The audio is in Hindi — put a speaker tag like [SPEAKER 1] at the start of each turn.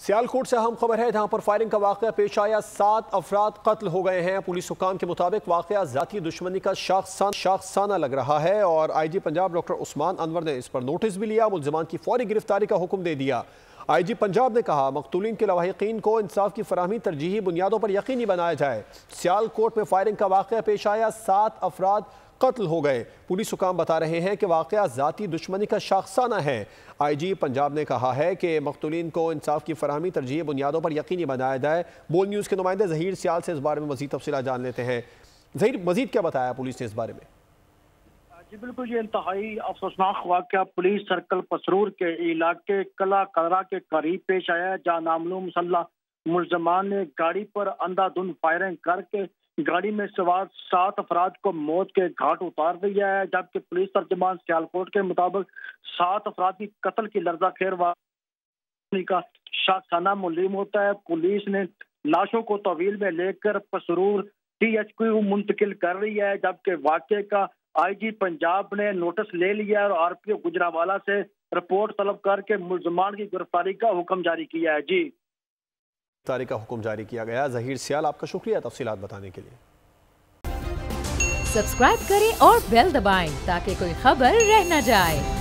[SPEAKER 1] सियालकोट से अहम खबर है, जहां पर फायरिंग का वाकया पेश आया। 7 अफराद कत्ल हो गए हैं। पुलिस हुकाम के मुताबिक वाकया जाती दुश्मनी का शाखसाना लग रहा है और IG पंजाब डॉक्टर उस्मान अनवर ने इस पर नोटिस भी लिया। मुल्जिमान की फौरी गिरफ्तारी का हुक्म दे दिया। IG पंजाब ने कहा, मकतूलीन के लवाहिकीन को इंसाफ की फराहमी तरजीही बुनियादों पर यकीनी बनाया जाए। सियालकोट में फायरिंग का वाकया पेश आया, 7 अफराद कत्ल हो गए। पुलिस हुकाम बता रहे हैं कि वाकया जाती दुश्मनी का शाखसाना है। IG पंजाब ने कहा है कि मकतूलीन को इंसाफ की फराहमी तरजीही बुनियादों पर यकीनी बनाया जाए। बोल न्यूज़ के नुमाइंदे ज़हीर सियाल से इस बारे में मज़ीद तफसीलात जान लेते हैं। ज़हीर, मज़ीद क्या बताया पुलिस ने इस बारे में?
[SPEAKER 2] जी बिल्कुल, ये इंतहाई अफसोसनाक वाक़या पुलिस सर्कल पसरूर के इलाके कला कलरा के करीब पेश आया है, जहाँ नामलूम मुसल्लह मुल्ज़मान ने गाड़ी पर अंधाधुंध फायरिंग करके गाड़ी में सवार 7 अफराद को मौत के घाट उतार दिया है। जबकि पुलिस तर्जमान सियालकोट के मुताबिक 7 अफराद की कत्ल की लर्ज़ाखेज़ वाक़या का शाखसाना मुल्ज़िम होता है। पुलिस ने लाशों को तवील में लेकर पसरूर THQ मुंतकिल कर रही है, जबकि वाक़े का IG पंजाब ने नोटिस ले लिया और RPO गुजरावाला से रिपोर्ट तलब करके मुल्ज़मान की गिरफ्तारी का हुक्म जारी किया है। जी,
[SPEAKER 1] गिरफ्तारी का हुक्म जारी किया गया। ज़हीर सियाल, आपका शुक्रिया तफसीलात बताने के लिए।
[SPEAKER 3] सब्सक्राइब करें और बेल दबाएं ताकि कोई खबर रह न जाए।